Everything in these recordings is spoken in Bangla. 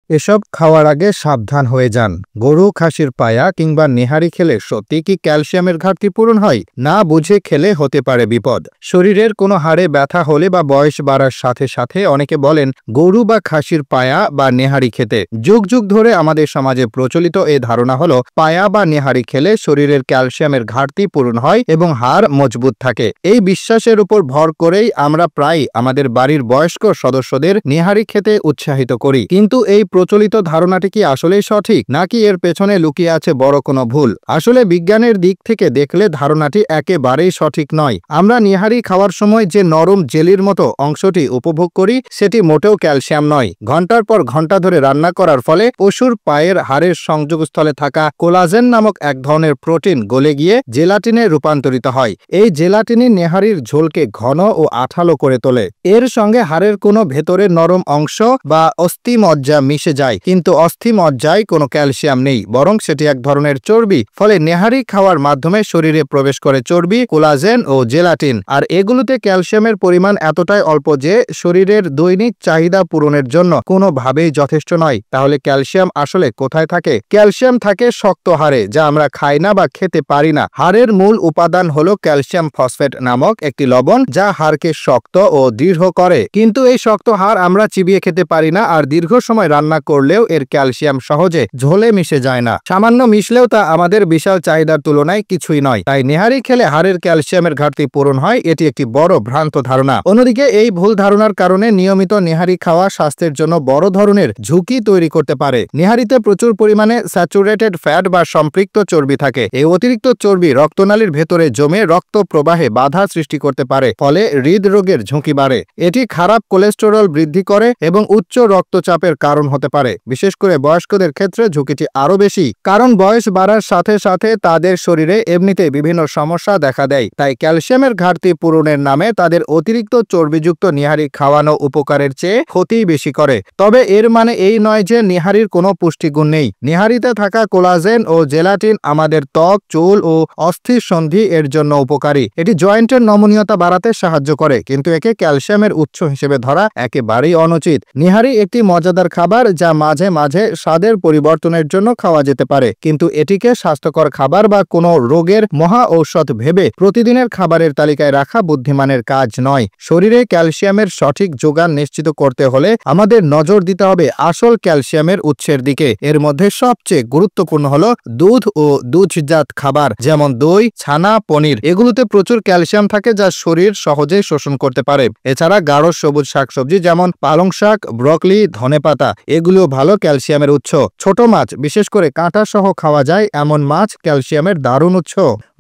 এসব খাওয়ার আগে সাবধান হয়ে যান। গরু, খাসির পায়া কিংবা নেহারি খেলে সত্যি কি ক্যালসিয়ামের ঘাটতি পূরণ হয়? না বুঝে খেলে হতে পারে বিপদ। শরীরের কোনো হাড়ে ব্যথা হলে বা বয়স বাড়ার সাথে সাথে অনেকে বলেন গরু বা খাসির পায়া বা নেহারি খেতে। যুগ যুগ ধরে আমাদের সমাজে প্রচলিত এই ধারণা হলো পায়া বা নেহারি খেলে শরীরের ক্যালসিয়ামের ঘাটতি পূরণ হয় এবং হাড় মজবুত থাকে। এই বিশ্বাসের উপর ভর করেই আমরা প্রায় আমাদের বাড়ির বয়স্ক সদস্যদের নেহারি খেতে উৎসাহিত করি। কিন্তু এই প্রচলিত ধারণাটি কি আসলেই সঠিক, নাকি এর পেছনে লুকিয়ে আছে বড় কোনো ভুল? আসলে বিজ্ঞানের দিক থেকে দেখলে ধারণাটি একেবারেই সঠিক নয়। আমরা নেহারি খাওয়ার সময় যে নরম জেলির মতো অংশটি উপভোগ করি সেটি মোটেও ক্যালসিয়াম নয়। ঘন্টার পর ঘন্টা ধরে রান্না করার ফলে পশুর পায়ের হাড়ের সংযোগস্থলে থাকা কোলাজেন নামক এক ধরনের প্রোটিন গলে গিয়ে জেলাটিনে রূপান্তরিত হয়। এই জেলাটিনই নেহারির ঝোলকে ঘন ও আঠালো করে তোলে। এর সঙ্গে হাড়ের কোনো ভেতরের নরম অংশ বা অস্থিমজ্জা মিশে যায়, কিন্তু অস্থিমজ্জায় কোনো ক্যালসিয়াম নেই, বরং সেটি এক ধরনের চর্বি। ফলে নেহারি খাওয়ার মাধ্যমে শরীরে প্রবেশ করে চর্বি, কোলাজেন ও জেলাটিন। আর এগুলোতে ক্যালসিয়ামের পরিমাণ এতটাই অল্প যে শরীরের দৈনিক চাহিদা পূরণের জন্য কোনোভাবেই যথেষ্ট নয়। তাহলে ক্যালসিয়াম আসলে কোথায় থাকে? ক্যালসিয়াম থাকে শক্ত হাড়ে, যা আমরা খাই না বা খেতে পারি না। হাড়ের মূল উপাদান হলো ক্যালসিয়াম ফসফেট নামক একটি লবণ, যা হাড়কে শক্ত ও দৃঢ় করে। কিন্তু এই শক্ত হাড় আমরা চিবিয়ে খেতে পারি না, আর দীর্ঘ সময় রান্না করলেও এর ক্যালসিয়াম সহজে ঝোলে মিশে যায় না। সামান্য মিশলেও তা আমাদের বিশাল চাহিদার তুলনায় কিছুই নয়। তাই নেহারি খেলে হাড়ের ক্যালসিয়ামের ঘাটতি পূরণ হয়, এটি একটি বড় ভ্রান্ত ধারণা। অন্যদিকে এই ভুল ধারণার কারণে নিয়মিত নেহারি খাওয়া স্বাস্থ্যের জন্য বড় ধরনের ঝুঁকি তৈরি করতে পারে। নেহারিতে প্রচুর পরিমাণে স্যাচুরেটেড ফ্যাট বা সম্পৃক্ত চর্বি থাকে। এই অতিরিক্ত চর্বি রক্তনালীর ভেতরে জমে রক্ত প্রবাহে বাধা সৃষ্টি করতে পারে, ফলে হৃদরোগের ঝুঁকি বাড়ে। এটি খারাপ কোলেস্টেরল বৃদ্ধি করে এবং উচ্চ রক্তচাপের কারণ হতে পারে। বিশেষ করে বয়স্কদের ক্ষেত্রে ঝুঁকিটি আরও বেশি, কারণ বয়স বাড়ার সাথে সাথে তাদের শরীরে এমনিতে বিভিন্ন সমস্যা দেখা দেয়। তাই ক্যালসিয়ামের ঘাটতি পূরণের নামে তাদের অতিরিক্ত চর্বিযুক্ত নেহারি খাওয়ানো উপকারের চেয়ে ক্ষতিই বেশি করে। তবে এর মানে এই নয় যে নেহারির কোনো পুষ্টিগুণ নেই। নেহারিতে থাকা কোলাজেন ও জেলাটিন আমাদের ত্বক, চুল ও অস্থির সন্ধি এর জন্য উপকারী। এটি জয়েন্টের নমনীয়তা বাড়াতে সাহায্য করে, কিন্তু একে ক্যালসিয়ামের উৎস হিসেবে ধরা একেবারেই অনুচিত। নেহারি একটি মজাদার খাবার যা মাঝে মাঝে স্বাদের পরিবর্তনের জন্য খাওয়া যেতে পারে, কিন্তু এটিকে স্বাস্থ্যকর খাবার বা কোনো রোগের মহা ঔষধ ভেবে প্রতিদিনের খাবারের তালিকায় রাখা বুদ্ধিমানের কাজ নয়। শরীরে ক্যালসিয়ামের সঠিক যোগান নিশ্চিত করতে হলে আমাদের নজর দিতে হবে আসল ক্যালসিয়ামের উৎসের দিকে। এর মধ্যে সবচেয়ে গুরুত্বপূর্ণ হলো দুধ ও দুধজাত খাবার, যেমন দই, ছানা, পনির। এগুলোতে প্রচুর ক্যালসিয়াম থাকে যা শরীর সহজেই শোষণ করতে পারে। এছাড়া গাঢ় সবুজ শাকসবজি যেমন পালং শাক, ব্রকলি, ধনেপাতা, এগুলো ভালো ক্যালসিয়ামের উৎস। ছোট মাছ, বিশেষ করে কাঁটা সহ খাওয়া যায় এমন মাছ ক্যালসিয়ামের দারুণ উৎস।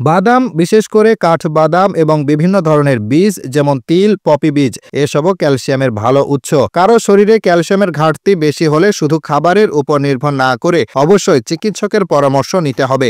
বাদাম, বিশেষ করে কাঠবাদাম এবং বিভিন্ন ধরনের বীজ যেমন তিল, পপি বীজ, এসবও ক্যালসিয়ামের ভালো উৎস। কারো শরীরে ক্যালসিয়ামের ঘাটতি বেশি হলে শুধু খাবারের উপর নির্ভর না করে অবশ্যই চিকিৎসকের পরামর্শ নিতে হবে।